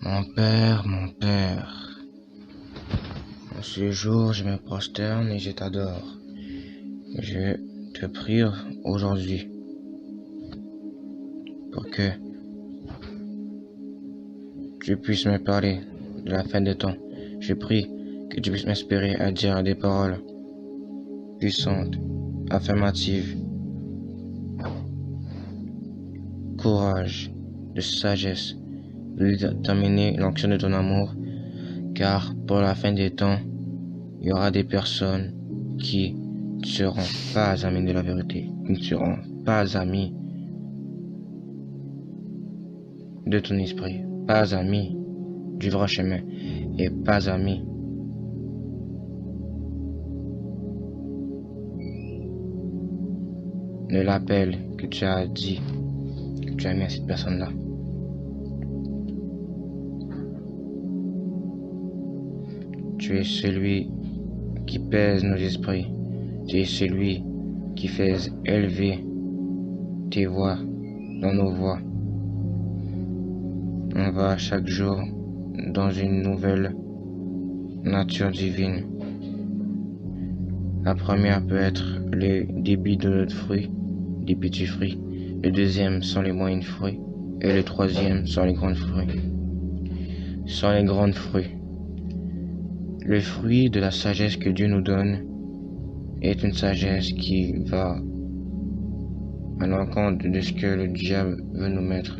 Mon Père, en ce jour je me prosterne et je t'adore. Je te prie aujourd'hui pour que tu puisses me parler de la fin des temps. Je prie que tu puisses m'inspirer à dire des paroles puissantes, affirmatives, courage, de sagesse, de déterminer l'onction de ton amour, car pour la fin des temps, il y aura des personnes qui ne seront pas amis de la vérité, qui ne seront pas amis de ton esprit, pas amis du vrai chemin et pas amis de l'appel que tu as dit, que tu as mis à cette personne-là. Tu es celui qui pèse nos esprits. Tu es celui qui fait élever tes voix dans nos voix. On va chaque jour dans une nouvelle nature divine. La première peut être le débit de notre fruit, des petits fruits. Le deuxième sont les moyens fruits. Et le troisième sont les grands fruits. Sont les grands fruits. Le fruit de la sagesse que Dieu nous donne est une sagesse qui va à l'encontre de ce que le diable veut nous mettre.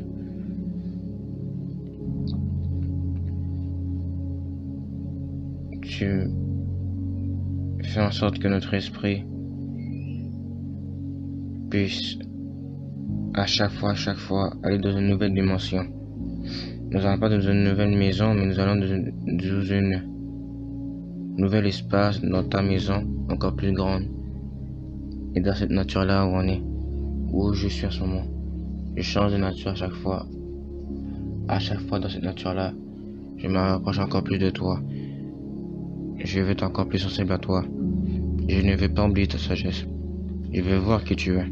Tu fais en sorte que notre esprit puisse à chaque fois aller dans une nouvelle dimension. Nous n'allons pas dans une nouvelle maison, mais nous allons dans une nouvel espace dans ta maison, encore plus grande. Et dans cette nature-là où on est, où je suis en ce moment, je change de nature à chaque fois. À chaque fois dans cette nature-là, je me rapproche encore plus de toi. Je veux être encore plus sensible à toi. Je ne veux pas oublier ta sagesse. Je veux voir qui tu es.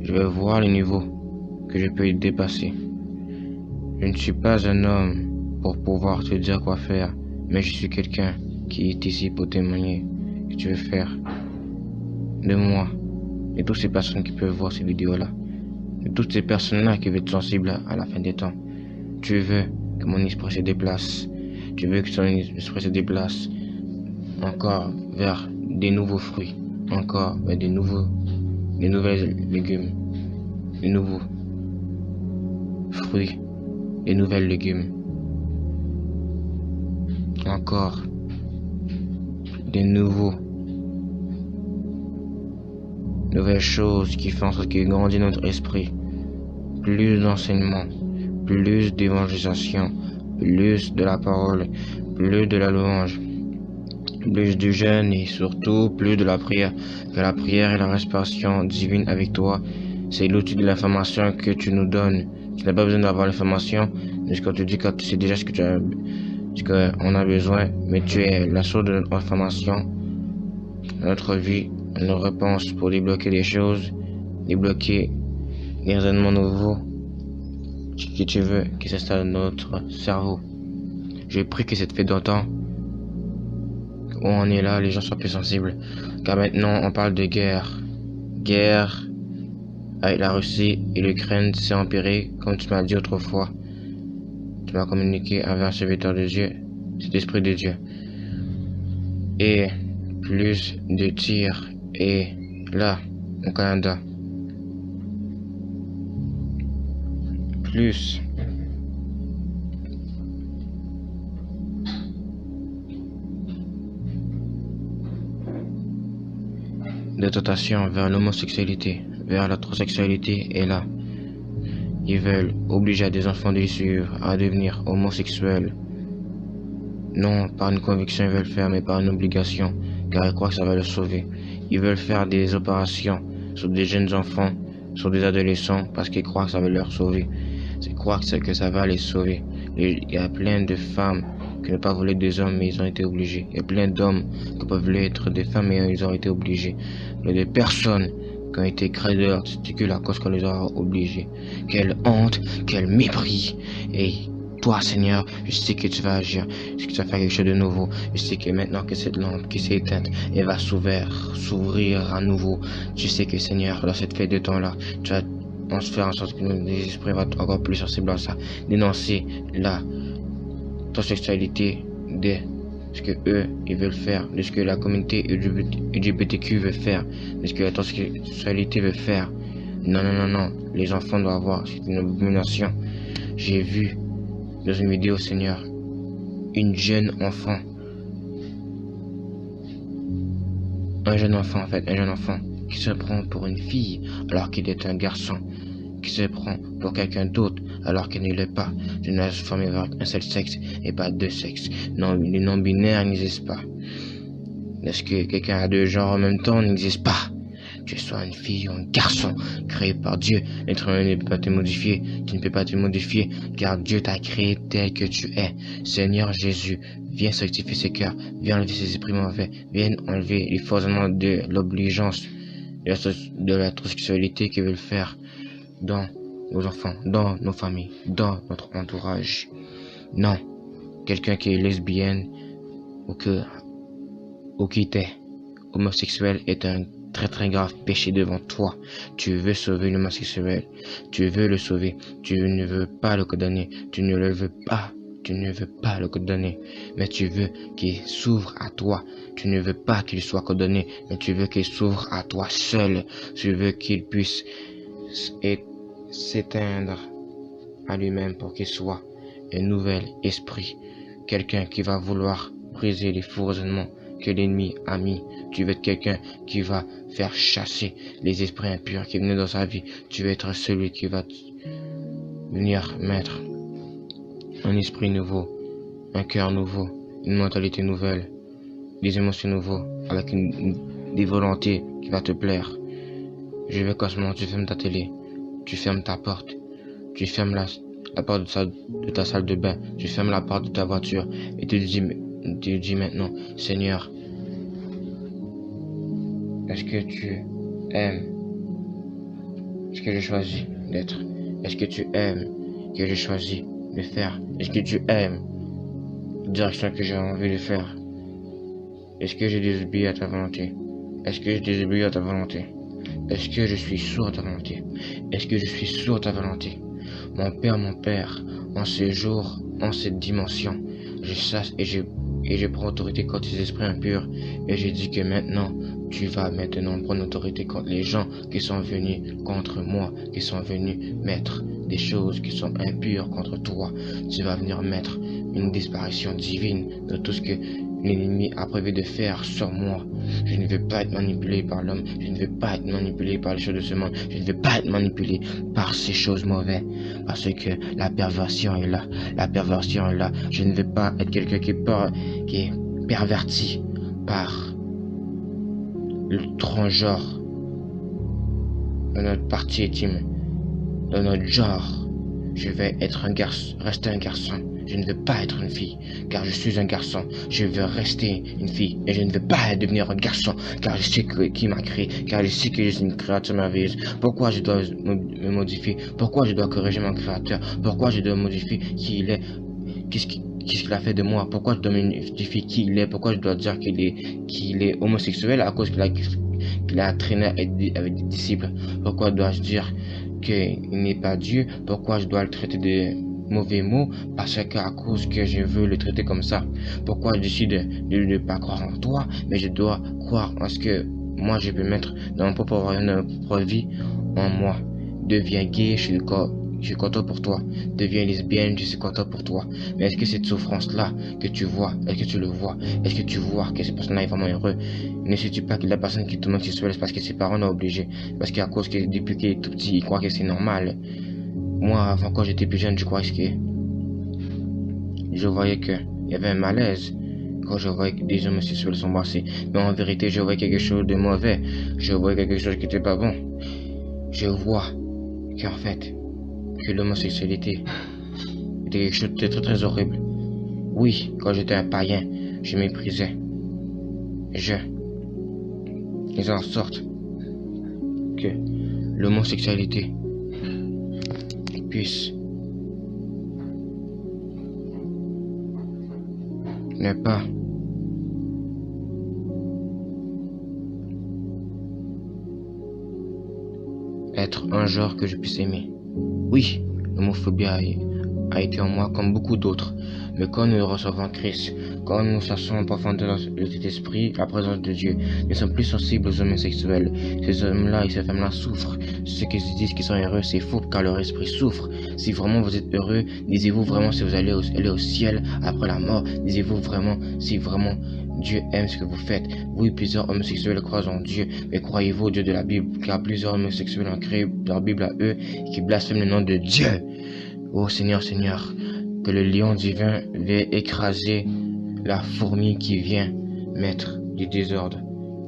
Je veux voir les niveaux que je peux y dépasser. Je ne suis pas un homme pour pouvoir te dire quoi faire, mais je suis quelqu'un qui est ici pour témoigner que tu veux faire de moi et toutes ces personnes qui peuvent voir ces vidéos-là, de toutes ces personnes-là qui veulent être sensibles à la fin des temps. Tu veux que mon esprit se déplace. Tu veux que ton esprit se déplace encore vers des nouveaux fruits, encore vers des nouvelles légumes, des nouveaux fruits, des nouvelles légumes, encore des nouvelles choses qui font en sorte qu'il grandit notre esprit. Plus d'enseignement, plus d'évangélisation, plus de la parole, plus de la louange, plus du jeûne et surtout plus de la prière. Que la prière et la respiration divine avec toi, c'est l'outil de l'information que tu nous donnes. Tu n'as pas besoin d'avoir l'information, mais ce qu'on te dit quand tu sais déjà ce qu'on a besoin, mais tu es la source de notre information, notre vie, nos réponses pour débloquer les choses, débloquer les raisonnements nouveaux que tu veux qui s'installent dans notre cerveau. Je prie que cette fête d'autant où on est là, les gens soient plus sensibles. Car maintenant, on parle de guerre. Guerre avec la Russie et l'Ukraine s'est empirée, comme tu m'as dit autrefois. Tu m'as communiqué avec un serviteur de Dieu, cet esprit de Dieu. Et plus de tirs. Et là, au Canada, plus de tentation vers l'homosexualité, vers la transsexualité. Et là, ils veulent obliger des enfants de les suivre à devenir homosexuels. Non par une conviction ils veulent faire, mais par une obligation, car ils croient que ça va les sauver. Ils veulent faire des opérations sur des jeunes enfants, sur des adolescents, parce qu'ils croient que ça va leur sauver. Ils croient que ça va les sauver. Il y a plein de femmes qui n'ont pas voulu des hommes, mais ils ont été obligés. Il y a plein d'hommes qui peuvent être des femmes, mais ils ont été obligés. Il y a des personnes qui ont été écrasés de leurs testicules à cause qu'on les aura obligés. Quelle honte, quel mépris. Et toi, Seigneur, je sais que tu vas agir, je sais que tu vas faire quelque chose de nouveau. Je sais que maintenant que cette lampe qui s'est éteinte, elle va s'ouvrir à nouveau. Je sais que, Seigneur, dans cette fête de temps-là, tu vas faire en sorte que nos esprits vont être encore plus sensibles à ça. Dénoncer la transsexualité de ce que eux ils veulent faire, de ce que la communauté LGBTQ veut faire, de ce que la transsexualité veut faire. Non, non, non, non. Les enfants doivent voir. C'est une abomination. J'ai vu dans une vidéo, Seigneur, une jeune enfant. Un jeune enfant, en fait, un jeune enfant qui se prend pour une fille alors qu'il est un garçon, qui se prend pour quelqu'un d'autre alors qu'il ne l'est pas. Je ne suis formé avec un seul sexe et pas deux sexes. Non, les non-binaires n'existent pas. Est-ce que quelqu'un a deux genres en même temps n'existe pas? Que tu sois une fille ou un garçon créé par Dieu, l'être humain ne peut pas te modifier. Tu ne peux pas te modifier car Dieu t'a créé tel que tu es. Seigneur Jésus, viens sanctifier ces cœurs, viens enlever ces esprits mauvais, viens enlever les fondements de l'obligeance, de la transsexualité qu'ils veulent faire dans nos enfants, dans nos familles, dans notre entourage. Non, quelqu'un qui est lesbienne ou qui était homosexuel est un très très grave péché devant toi. Tu veux sauver l'homosexuel, tu veux le sauver, tu ne veux pas le condamner, tu ne le veux pas. Tu ne veux pas le condamner, mais tu veux qu'il s'ouvre à toi. Tu ne veux pas qu'il soit condamné, mais tu veux qu'il s'ouvre à toi seul. Tu veux qu'il puisse s'éteindre à lui-même pour qu'il soit un nouvel esprit. Quelqu'un qui va vouloir briser les faux raisonnements que l'ennemi a mis. Tu veux être quelqu'un qui va faire chasser les esprits impurs qui venaient dans sa vie. Tu veux être celui qui va venir mettre un esprit nouveau, un cœur nouveau, une mentalité nouvelle, des émotions nouveaux, avec des volontés qui va te plaire. Je veux qu'en ce moment tu fermes ta télé, tu fermes ta porte, tu fermes la porte de ta salle de bain, tu fermes la porte de ta voiture et tu dis maintenant, Seigneur, est-ce que tu aimes ce que j'ai choisi d'être? Est-ce que tu aimes ce que j'ai choisi de faire? Est-ce que tu aimes la direction que j'ai envie de faire? Est-ce que j'ai désobéi à ta volonté? Est-ce que j'ai désobéi à ta volonté? Est-ce que je suis sourd à ta volonté? Est-ce que je suis sourd à ta volonté? Mon Père, en ce jour, en cette dimension, je chasse et je prends autorité contre ces esprits impurs et je dis que maintenant, tu vas maintenant prendre autorité contre les gens qui sont venus contre moi, qui sont venus mettre des choses qui sont impures contre toi. Tu vas venir mettre une disparition divine de tout ce que l'ennemi a prévu de faire sur moi. Je ne veux pas être manipulé par l'homme, je ne veux pas être manipulé par les choses de ce monde, je ne veux pas être manipulé par ces choses mauvaises, parce que la perversion est là, la perversion est là. Je ne veux pas être quelqu'un qui est perverti par le transgenre dans notre partie intime, dans notre genre. Je vais être un garçon, rester un garçon. Je ne veux pas être une fille, car je suis un garçon. Je veux rester une fille, et je ne veux pas devenir un garçon, car je sais qui m'a créé, car je sais que je suis une créature merveilleuse. Pourquoi je dois me modifier? Pourquoi je dois corriger mon créateur? Pourquoi je dois modifier qui il est? Qu'est-ce qu'il a fait de moi? Pourquoi je dois modifier qui il est? Pourquoi je dois dire qu'il est homosexuel à cause qu'il a traîné avec des disciples? Pourquoi dois-je dire qu'il n'est pas Dieu? Pourquoi je dois le traiter de mauvais mots parce qu'à cause que je veux le traiter comme ça? Pourquoi je décide de ne pas croire en toi, mais je dois croire en ce que moi je peux mettre dans mon propre royaume, dans ma propre vie en moi? Deviens gay, je suis content pour toi. Deviens lesbienne, je suis content pour toi. Mais est-ce que cette souffrance-là que tu vois, est-ce que tu le vois? Est-ce que tu vois que cette personne-là est vraiment heureux? Ne sais-tu pas que la personne qui est homosexuelle, c'est parce que ses parents l'ont obligé? Parce qu'à cause que depuis qu'il est tout petit, il croit que c'est normal. Moi, avant, quand j'étais plus jeune, je croyais que je voyais qu'il y avait un malaise quand je voyais que des homosexuels sont brassés. Mais en vérité, je voyais quelque chose de mauvais. Je voyais quelque chose qui n'était pas bon. Je vois qu'en fait, que l'homosexualité était quelque chose de très très horrible. Oui, quand j'étais un païen, je méprisais. Ils en sortent que l'homosexualité puisse ne pas être un genre que je puisse aimer. Oui, l'homophobie a été en moi comme beaucoup d'autres, mais quand nous recevons Christ, quand nous cherchons en profondeur de cet esprit, la présence de Dieu, nous sommes plus sensibles aux homosexuels. Ces hommes-là et ces femmes-là souffrent. Ceux qui se disent qu'ils sont heureux, c'est faux, car leur esprit souffre. Si vraiment vous êtes heureux, disiez-vous vraiment si vous allez aller au ciel après la mort? Disiez-vous vraiment si vraiment Dieu aime ce que vous faites? Oui, plusieurs homosexuels croient en Dieu, mais croyez-vous au Dieu de la Bible? Car plusieurs homosexuels ont créé leur Bible à eux et qui blasphèment le nom de Dieu. Oh Seigneur, Seigneur, que le lion divin vienne écraser la fourmi qui vient mettre du désordre,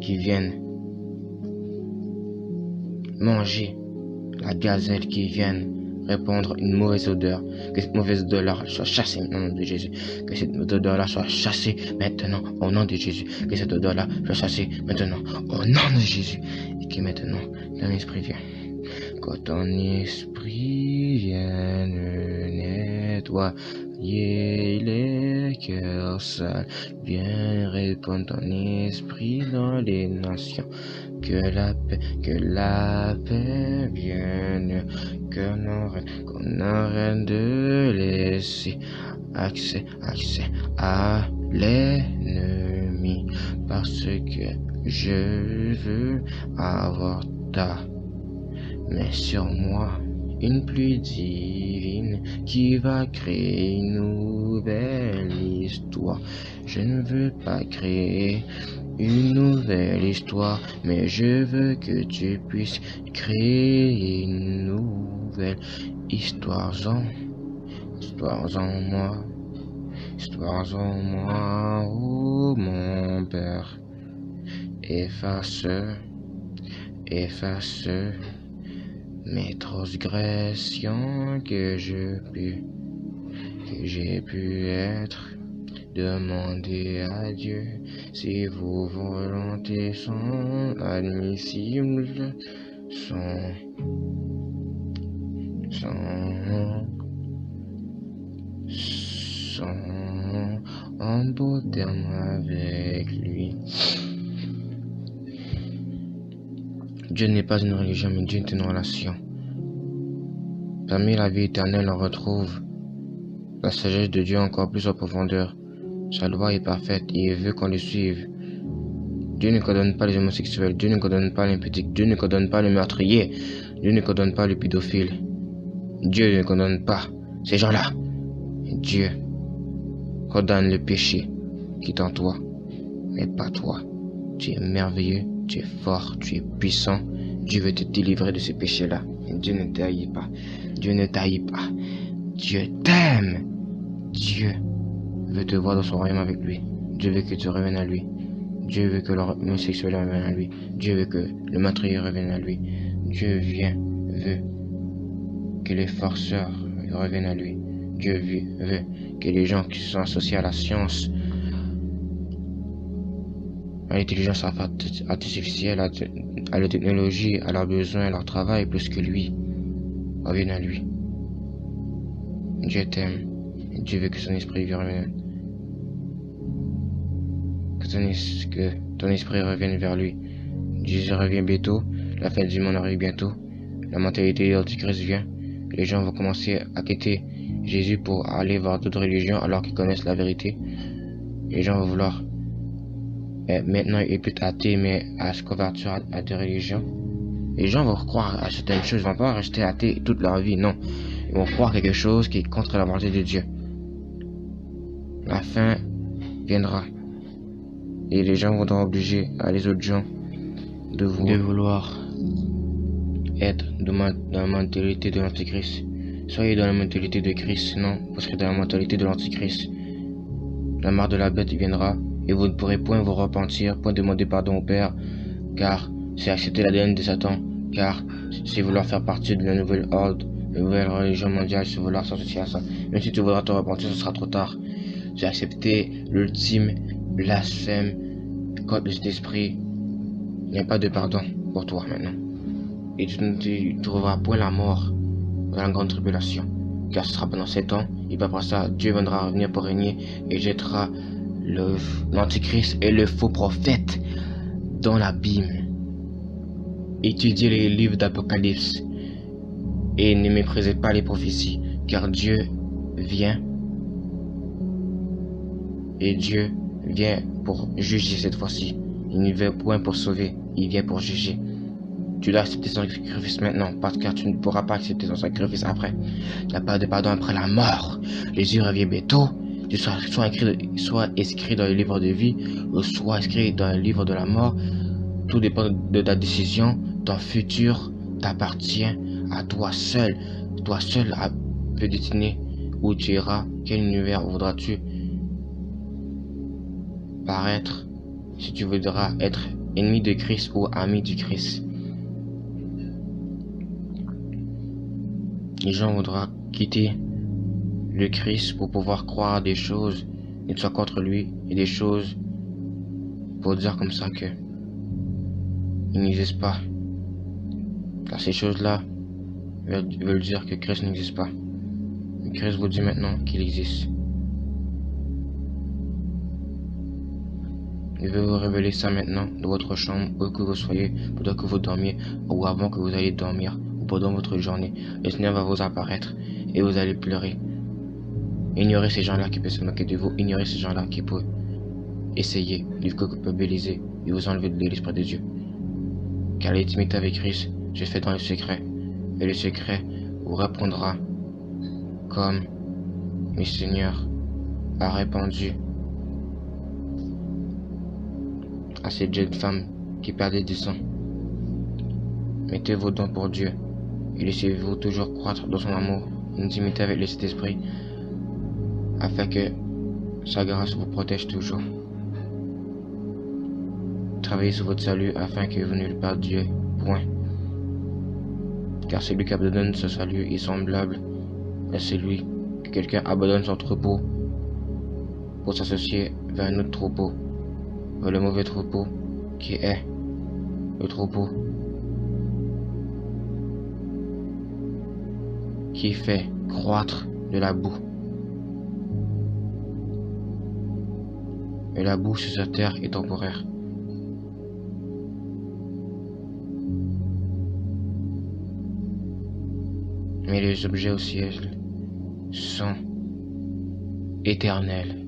qui vienne manger la gazelle, qui vienne répandre une mauvaise odeur, que cette mauvaise odeur-là soit chassée au nom de Jésus, que cette odeur-là soit chassée maintenant au nom de Jésus, que cette odeur-là soit chassée maintenant au nom de Jésus, et que maintenant ton esprit vienne. Que ton esprit vienne nettoyer les cœurs sales, viens répandre ton esprit dans les nations. Que la paix vienne, qu'on arrête de laisser accès à l'ennemi, parce que je veux avoir ta main sur moi, une pluie divine qui va créer une nouvelle histoire. Je ne veux pas créer une nouvelle histoire, mais je veux que tu puisses créer une nouvelle histoire en moi, oh mon Père. Efface mes transgressions que j'ai pu être. Demandez à Dieu si vos volontés sont admissibles, sont en beau terme avec lui. Dieu n'est pas une religion, mais Dieu est une relation. Parmi la vie éternelle, on retrouve la sagesse de Dieu encore plus en profondeur. Sa loi est parfaite et il veut qu'on le suive. Dieu ne condamne pas les homosexuels, Dieu ne condamne pas l'impudique, Dieu ne condamne pas le meurtrier, Dieu ne condamne pas le pédophile. Dieu ne condamne pas ces gens-là. Dieu condamne le péché qui est en toi, mais pas toi. Tu es merveilleux, tu es fort, tu es puissant. Dieu veut te délivrer de ce péché-là. Et Dieu ne t'haït pas. Dieu ne t'haït pas. Dieu t'aime. Dieu veut te voir dans son royaume avec lui. Dieu veut que tu reviennes à lui. Dieu veut que l'homosexuel revienne à lui. Dieu veut que le meurtrier revienne à lui. Dieu veut que les forceurs reviennent à lui. Dieu veut que les gens qui sont associés à la science, à l'intelligence artificielle, à la technologie, à leurs besoins, à leur travail, plus que lui, reviennent à lui. Dieu t'aime. Dieu veut que son esprit revienne. Que ton esprit revienne vers lui. Jésus revient bientôt. La fin du monde arrive bientôt. La mentalité de l'Antichrist vient. Les gens vont commencer à quitter Jésus pour aller vers d'autres religions alors qu'ils connaissent la vérité. Les gens vont vouloir maintenant ils peuvent être athées, mais à se convertir à des religions. Les gens vont croire à certaines choses, ils vont pas rester athées toute leur vie, non. Ils vont croire quelque chose qui est contre la volonté de Dieu. La fin viendra. Et les gens vont être obligés à les autres gens de vouloir être dans la mentalité de l'Antichrist. Soyez dans la mentalité de Christ, non, parce que dans la mentalité de l'Antichrist, la marque de la bête viendra et vous ne pourrez point vous repentir, point demander pardon au Père, car c'est accepter l'ADN de Satan, car c'est vouloir faire partie de la nouvelle ordre, la nouvelle religion mondiale, c'est vouloir s'associer à ça. Même si tu voudras te repentir, ce sera trop tard. C'est accepter l'ultime blasphème contre cet esprit. Il n'y a pas de pardon pour toi maintenant. et tu ne trouveras point la mort dans la grande tribulation. Car ce sera pendant 7 ans, et puis après ça, Dieu viendra revenir pour régner et jettera l'antichrist et le faux prophète dans l'abîme. Étudiez les livres d'Apocalypse et ne méprisez pas les prophéties, car Dieu vient et Dieu vient pour juger cette fois-ci. Il ne vient point pour sauver, il vient pour juger. Tu dois accepter son sacrifice maintenant, parce que tu ne pourras pas accepter son sacrifice après. Il n'y a pas de pardon après la mort. Jésus revient bientôt. Tu seras soit inscrit dans le livre de vie, ou soit inscrit dans le livre de la mort. Tout dépend de ta décision. Ton futur t'appartient à toi seul. Toi seul peux déterminer où tu iras, quel univers voudras-tu paraître, si tu voudras être ennemi de Christ ou ami du Christ. Les gens voudront quitter le Christ pour pouvoir croire des choses et soit contre lui, et des choses pour dire comme ça que il n'existe pas. Car ces choses-là veulent dire que Christ n'existe pas. Mais Christ vous dit maintenant qu'il existe. Je vais vous révéler ça maintenant dans votre chambre, où que vous soyez, pendant que vous dormiez, ou avant que vous alliez dormir, ou pendant votre journée. Le Seigneur va vous apparaître et vous allez pleurer. Ignorez ces gens-là qui peuvent se moquer de vous, ignorez ces gens-là qui peuvent essayer de vous culpabiliser et vous enlever de l'esprit de Dieu. Car l'intimité avec Christ se fait dans le secret, et le secret vous répondra comme le Seigneur a répondu à cette jeune femme qui perdait du sang. Mettez vos dons pour Dieu et laissez-vous toujours croître dans son amour, une intimité avec le Saint-Esprit, afin que sa grâce vous protège toujours. Travaillez sur votre salut afin que vous ne le perdiez point. Car celui qui abandonne ce salut est semblable à celui que quelqu'un abandonne son troupeau pour s'associer vers un autre troupeau, vers le mauvais troupeau qui est le troupeau qui fait croître de la boue. Et la boue sur cette terre est temporaire. Mais les objets au ciel sont éternels.